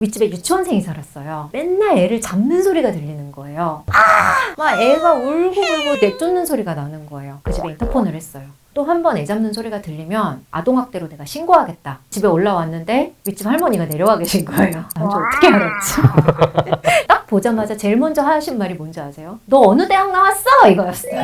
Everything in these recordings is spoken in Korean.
윗집에 유치원생이 살았어요. 맨날 애를 잡는 소리가 들리는 거예요. 막 애가 울고 내쫓는 소리가 나는 거예요. 그 집에 인터폰을 했어요. 또 한 번 애 잡는 소리가 들리면 아동학대로 내가 신고하겠다. 집에 올라왔는데 윗집 할머니가 내려와 계신 거예요. 저 어떻게 알았지? 딱 보자마자 제일 먼저 하신 말이 뭔지 아세요? 너 어느 대학 나왔어? 이거였어요.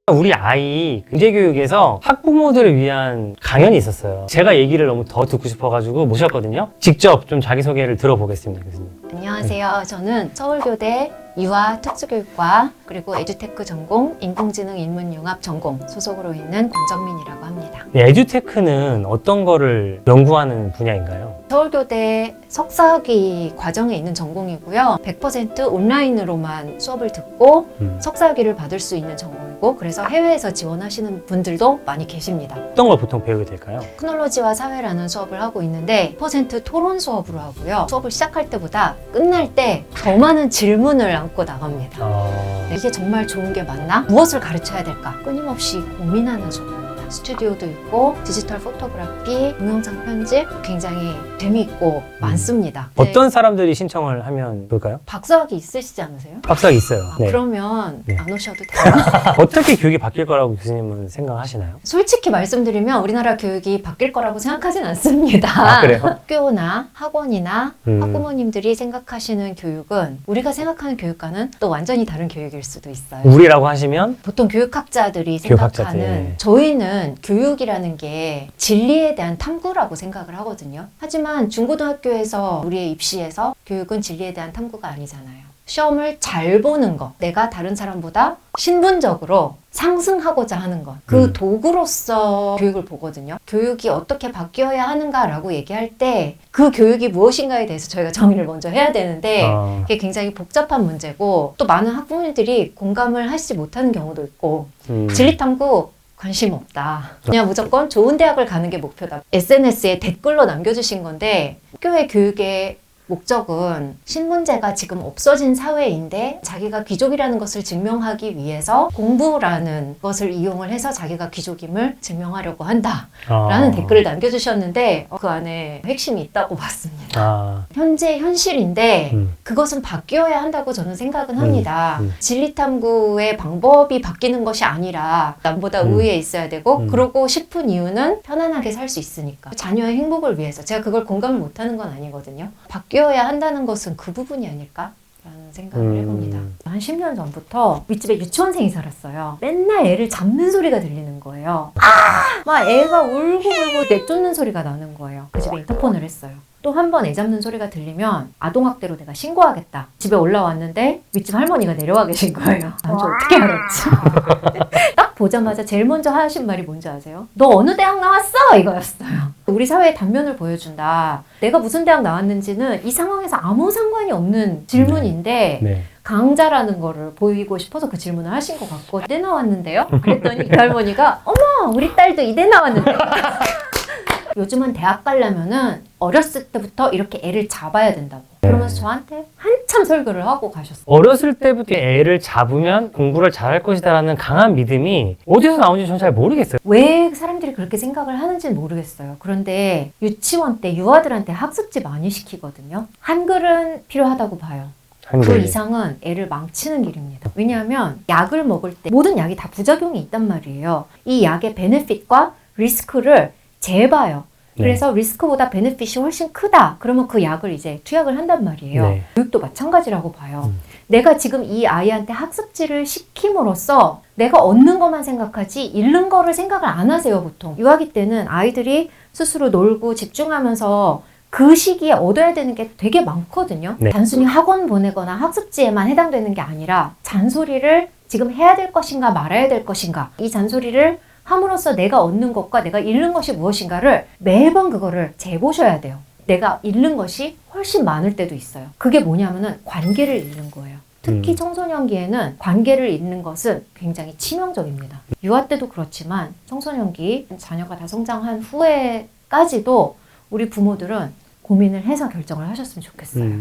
우리 아이 경제교육에서 학부모들을 위한 강연이 있었어요. 제가 얘기를 너무 더 듣고 싶어가지고 모셨거든요. 직접 좀 자기소개를 들어보겠습니다, 교수님. 안녕하세요. 저는 서울교대 유아특수교육과 그리고 에듀테크 전공, 인공지능 인문융합 전공 소속으로 있는 권정민이라고 합니다. 네, 에듀테크는 어떤 거를 연구하는 분야인가요? 서울교대 석사학위 과정에 있는 전공이고요. 100% 온라인으로만 수업을 듣고 석사학위를 받을 수 있는 전공이고, 그래서 해외에서 지원하시는 분들도 많이 계십니다. 어떤 걸 보통 배우게 될까요? 테크놀로지와 사회라는 수업을 하고 있는데 100% 토론 수업으로 하고요. 수업을 시작할 때보다 끝날 때 더 많은 질문을 안고 나갑니다. 이게 정말 좋은 게 맞나? 무엇을 가르쳐야 될까? 끊임없이 고민하는 수업입니다. 스튜디오도 있고 디지털 포토그래피, 동영상 편집 굉장히 재미있고 많습니다. 어떤 사람들이 신청을 하면 좋을까요? 박사학위 있으시지 않으세요? 박사가 있어요. 네. 그러면 네. 안 오셔도 돼요. 어떻게 교육이 바뀔 거라고 교수님은 생각하시나요? 솔직히 말씀드리면 우리나라 교육이 바뀔 거라고 생각하진 않습니다. 아, 그래요? 학교나 학원이나 학부모님들이 생각하시는 교육은 우리가 생각하는 교육과는 또 완전히 다른 교육일 수도 있어요. 우리라고 하시면 보통 교육학자들이 교육학자들. 생각하는 저희는 교육이라는 게 진리에 대한 탐구라고 생각을 하거든요. 하지만 중고등학교에서 우리의 입시에서 교육은 진리에 대한 탐구가 아니잖아요. 시험을 잘 보는 것, 내가 다른 사람보다 신분적으로 상승하고자 하는 것, 그 도구로서 교육을 보거든요. 교육이 어떻게 바뀌어야 하는가라고 얘기할 때 그 교육이 무엇인가에 대해서 저희가 정의를 먼저 해야 되는데 그게 굉장히 복잡한 문제고, 또 많은 학부모님들이 공감을 하시지 못하는 경우도 있고, 진리탐구 관심 없다. 그냥 무조건 좋은 대학을 가는 게 목표다. SNS에 댓글로 남겨주신 건데, 학교의 교육의 목적은 신문제가 지금 없어진 사회인데 자기가 귀족이라는 것을 증명하기 위해서 공부라는 것을 이용을 해서 자기가 귀족임을 증명하려고 한다 라는 댓글을 남겨주셨는데 그 안에 핵심이 있다고 봤습니다. 현재 현실인데 그것은 바뀌어야 한다고 저는 생각은 합니다. 진리탐구의 방법이 바뀌는 것이 아니라 남보다 우위에 있어야 되고, 그러고 싶은 이유는 편안하게 살 수 있으니까, 자녀의 행복을 위해서. 제가 그걸 공감을 못하는 건 아니거든요. 바뀌어야 한다는 것은 그 부분이 아닐까? 라는 생각을 해봅니다. 한 10년 전부터 윗집에 유치원생이 살았어요. 맨날 애를 잡는 소리가 들리는 거예요. 막 애가 울고 내쫓는 소리가 나는 거예요. 그 집에 인터폰을 했어요. 또 한 번 애 잡는 소리가 들리면 아동학대로 내가 신고하겠다. 집에 올라왔는데 윗집 할머니가 내려와 계신 거예요. 저 어떻게 알았지? 딱 보자마자 제일 먼저 하신 말이 뭔지 아세요? 너 어느 대학 나왔어? 이거였어요. 우리 사회의 단면을 보여준다. 내가 무슨 대학 나왔는지는 이 상황에서 아무 상관이 없는 질문인데 강자라는 거를 보이고 싶어서 그 질문을 하신 것 같고, 이대 나왔는데요? 그랬더니 그 할머니가 어머 우리 딸도 이대 나왔는데 요즘은 대학 가려면은 어렸을 때부터 이렇게 애를 잡아야 된다고. 그러면서 저한테 한참 설교를 하고 가셨어요. 어렸을 때부터 애를 잡으면 공부를 잘할 것이다라는 강한 믿음이 어디서 나오는지 저는 잘 모르겠어요. 왜 사람들이 그렇게 생각을 하는지는 모르겠어요. 그런데 유치원 때 유아들한테 학습지 많이 시키거든요. 한글은 필요하다고 봐요. 그 이상은 애를 망치는 길입니다. 왜냐하면 약을 먹을 때 모든 약이 다 부작용이 있단 말이에요. 이 약의 베네핏과 리스크를 재봐요. 그래서 리스크보다 베네핏이 훨씬 크다. 그러면 그 약을 이제 투약을 한단 말이에요. 교육도 마찬가지라고 봐요. 내가 지금 이 아이한테 학습지를 시킴으로써 내가 얻는 것만 생각하지 잃는 거를 생각을 안 하세요, 보통. 유아기 때는 아이들이 스스로 놀고 집중하면서 그 시기에 얻어야 되는 게 되게 많거든요. 단순히 학원 보내거나 학습지에만 해당되는 게 아니라 잔소리를 지금 해야 될 것인가 말아야 될 것인가, 이 잔소리를 함으로써 내가 얻는 것과 내가 잃는 것이 무엇인가를 매번 그거를 재보셔야 돼요. 내가 잃는 것이 훨씬 많을 때도 있어요. 그게 뭐냐면은 관계를 잃는 거예요. 특히 청소년기에는 관계를 잃는 것은 굉장히 치명적입니다. 유아 때도 그렇지만 청소년기 자녀가 다 성장한 후에까지도 우리 부모들은 고민을 해서 결정을 하셨으면 좋겠어요.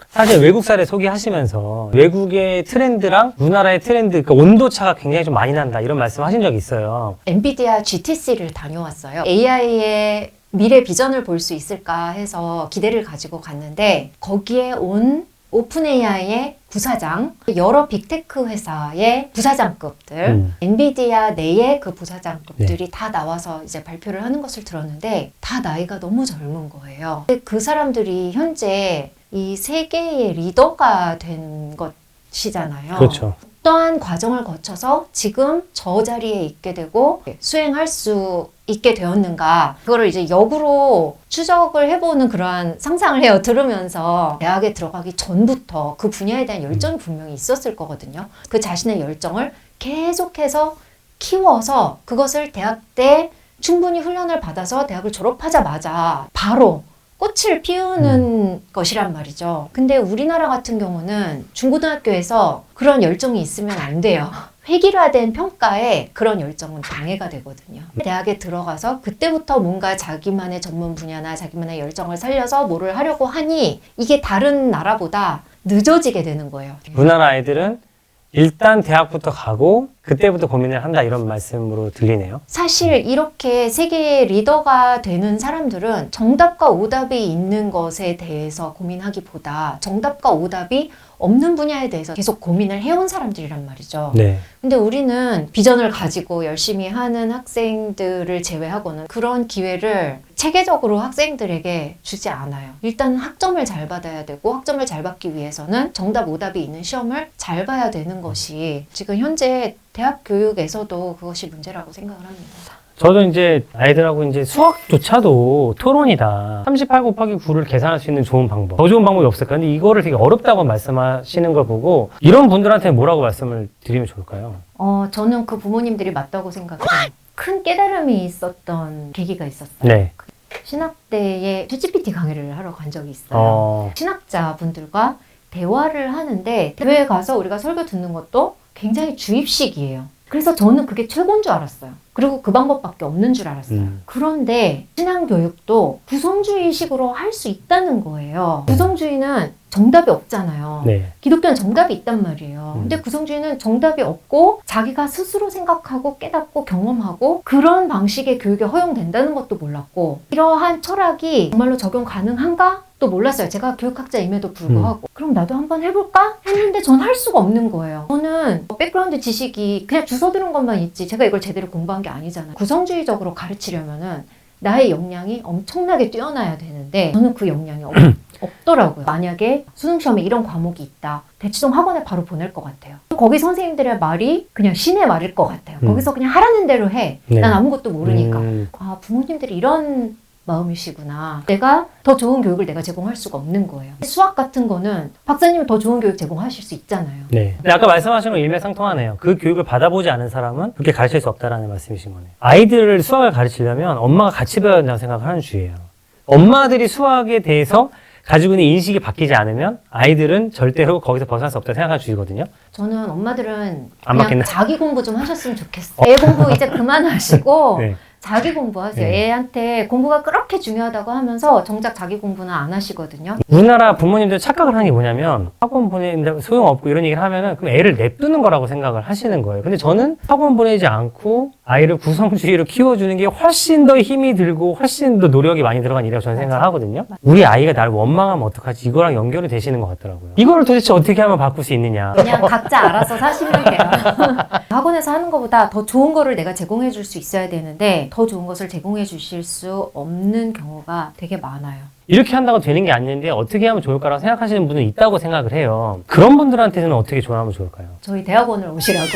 사실 외국 사례 소개하시면서 외국의 트렌드랑 우리나라의 트렌드, 그러니까 온도차가 굉장히 좀 많이 난다 이런 말씀 하신 적이 있어요. 엔비디아 GTC를 다녀왔어요. AI의 미래 비전을 볼 수 있을까 해서 기대를 가지고 갔는데 거기에 온 오픈 AI의 부사장, 여러 빅테크 회사의 부사장급들, 엔비디아 내의 그 부사장급들이 다 나와서 이제 발표를 하는 것을 들었는데 다 나이가 너무 젊은 거예요. 근데 그 사람들이 현재 이 세계의 리더가 된 것이잖아요. 그렇죠. 어떠한 과정을 거쳐서 지금 저 자리에 있게 되고 수행할 수 있게 되었는가, 그거를 이제 역으로 추적을 해보는 그러한 상상을 해요. 들으면서 대학에 들어가기 전부터 그 분야에 대한 열정이 분명히 있었을 거거든요. 그 자신의 열정을 계속해서 키워서 그것을 대학 때 충분히 훈련을 받아서 대학을 졸업하자마자 바로 꽃을 피우는 것이란 말이죠. 근데 우리나라 같은 경우는 중고등학교에서 그런 열정이 있으면 안 돼요. 획일화된 평가에 그런 열정은 방해가 되거든요. 대학에 들어가서 그때부터 뭔가 자기만의 전문 분야나 자기만의 열정을 살려서 뭐를 하려고 하니 이게 다른 나라보다 늦어지게 되는 거예요. 우리나라 아이들은 일단 대학부터 가고 그때부터 고민을 한다 이런 말씀으로 들리네요. 사실 이렇게 세계의 리더가 되는 사람들은 정답과 오답이 있는 것에 대해서 고민하기보다 정답과 오답이 없는 분야에 대해서 계속 고민을 해온 사람들이란 말이죠. 네. 근데 우리는 비전을 가지고 열심히 하는 학생들을 제외하고는 그런 기회를 체계적으로 학생들에게 주지 않아요. 일단 학점을 잘 받아야 되고 학점을 잘 받기 위해서는 정답 오답이 있는 시험을 잘 봐야 되는 것이 지금 현재 대학 교육에서도 그것이 문제라고 생각을 합니다. 저도 이제 아이들하고 이제 수학조차도 토론이다. 38 곱하기 9를 계산할 수 있는 좋은 방법. 더 좋은 방법이 없을까? 근데 이거를 되게 어렵다고 말씀하시는 걸 보고 이런 분들한테 뭐라고 말씀을 드리면 좋을까요? 저는 그 부모님들이 맞다고 생각해요. 큰 깨달음이 있었던 계기가 있었어요. 네. 신학 때에 챗GPT 강의를 하러 간 적이 있어요. 신학자분들과 대화를 하는데 대회에 가서 우리가 설교 듣는 것도 굉장히 주입식이에요. 그래서 저는 그게 최고인 줄 알았어요. 그리고 그 방법밖에 없는 줄 알았어요. 그런데 신앙교육도 구성주의식으로 할 수 있다는 거예요. 구성주의는 정답이 없잖아요. 네. 기독교는 정답이 있단 말이에요. 근데 구성주의는 정답이 없고 자기가 스스로 생각하고 깨닫고 경험하고 그런 방식의 교육이 허용된다는 것도 몰랐고 이러한 철학이 정말로 적용 가능한가? 또 몰랐어요. 제가 교육학자임에도 불구하고 그럼 나도 한번 해볼까? 했는데 전 할 수가 없는 거예요. 저는 백그라운드 지식이 그냥 주워 들은 것만 있지 제가 이걸 제대로 공부한 게 아니잖아요. 구성주의적으로 가르치려면은 나의 역량이 엄청나게 뛰어나야 되는데 저는 그 역량이 없더라고요. 만약에 수능시험에 이런 과목이 있다. 대치동 학원에 바로 보낼 것 같아요. 거기 선생님들의 말이 그냥 신의 말일 것 같아요. 거기서 그냥 하라는 대로 해. 네. 난 아무것도 모르니까. 아, 부모님들이 이런 마음이시구나. 내가 더 좋은 교육을 내가 제공할 수가 없는 거예요. 수학 같은 거는 박사님은 더 좋은 교육 제공하실 수 있잖아요. 네. 근데 아까 말씀하신 거 일맥상통하네요. 그 교육을 받아보지 않은 사람은 그렇게 가르칠 수 없다라는 말씀이신 거네요. 아이들을 수학을 가르치려면 엄마가 같이 배워야 된다고 생각을 하는 주의예요. 엄마들이 수학에 대해서 가지고 있는 인식이 바뀌지 않으면 아이들은 절대로 거기서 벗어날 수 없다고 생각하는 주의거든요. 저는 엄마들은 안 그냥 맞겠네. 자기 공부 좀 하셨으면 좋겠어요. 애 공부 이제 그만하시고 네. 자기 공부하세요. 네. 애한테 공부가 그렇게 중요하다고 하면서 정작 자기 공부는 안 하시거든요. 우리나라 부모님들 착각을 하는 게 뭐냐면 학원 보내는데 소용없고 이런 얘기를 하면은 그럼 애를 냅두는 거라고 생각을 하시는 거예요. 근데 저는 학원 보내지 않고 아이를 구성주의로 키워주는 게 훨씬 더 힘이 들고 훨씬 더 노력이 많이 들어간 일이라고 저는 생각을 하거든요. 우리 아이가 나를 원망하면 어떡하지? 이거랑 연결이 되시는 것 같더라고요. 이거를 도대체 어떻게 하면 바꿀 수 있느냐. 그냥 각자 알아서 사시면 돼요. 학원에서 하는 것보다 더 좋은 거를 내가 제공해 줄 수 있어야 되는데 더 좋은 것을 제공해 주실 수 없는 경우가 되게 많아요. 이렇게 한다고 되는 게 아닌데 어떻게 하면 좋을까라고 생각하시는 분은 있다고 생각을 해요. 그런 분들한테는 어떻게 조언하면 좋을까요? 저희 대학원을 오시라고.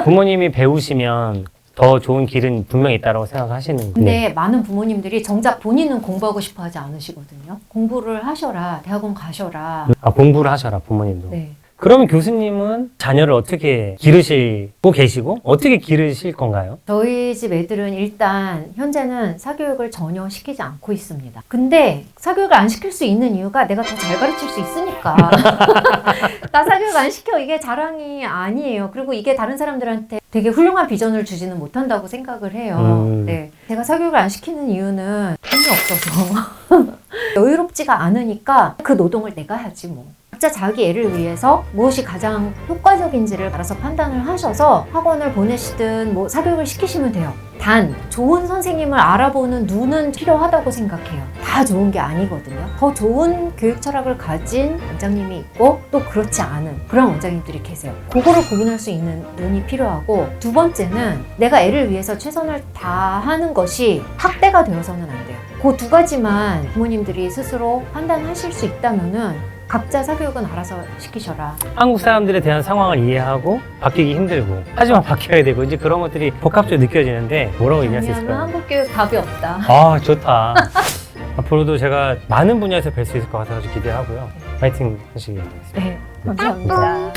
부모님이 배우시면 더 좋은 길은 분명히 있다고 생각하시는 근데 많은 부모님들이 정작 본인은 공부하고 싶어 하지 않으시거든요. 공부를 하셔라. 대학원 가셔라. 공부를 하셔라 부모님도. 네. 그러면 교수님은 자녀를 어떻게 기르시고 계시고 어떻게 기르실 건가요? 저희 집 애들은 일단 현재는 사교육을 전혀 시키지 않고 있습니다. 근데 사교육을 안 시킬 수 있는 이유가 내가 더 잘 가르칠 수 있으니까. 나 사교육 안 시켜 이게 자랑이 아니에요. 그리고 이게 다른 사람들한테 되게 훌륭한 비전을 주지는 못한다고 생각을 해요. 네, 제가 사교육을 안 시키는 이유는 돈이 없어서 여유롭지가 않으니까 그 노동을 내가 하지 뭐. 각자 자기 애를 위해서 무엇이 가장 효과적인지를 알아서 판단을 하셔서 학원을 보내시든 뭐 사교육을 시키시면 돼요. 단 좋은 선생님을 알아보는 눈은 필요하다고 생각해요. 다 좋은 게 아니거든요. 더 좋은 교육 철학을 가진 원장님이 있고 또 그렇지 않은 그런 원장님들이 계세요. 그거를 구분할 수 있는 눈이 필요하고, 두 번째는 내가 애를 위해서 최선을 다하는 것이 학대가 되어서는 안 돼요. 그 두 가지만 부모님들이 스스로 판단하실 수 있다면은 각자 사교육은 알아서 시키셔라. 한국 사람들에 대한 상황을 이해하고 바뀌기 힘들고, 하지만 바뀌어야 되고, 이제 그런 것들이 복합적으로 느껴지는데 뭐라고 얘기할 수 정리하면 있을까요? 한국 교육 답이 없다. 아, 좋다. 앞으로도 제가 많은 분야에서 뵐 수 있을 것 같아서 기대하고요. 파이팅 하시기 바랍니다. 네, 감사합니다.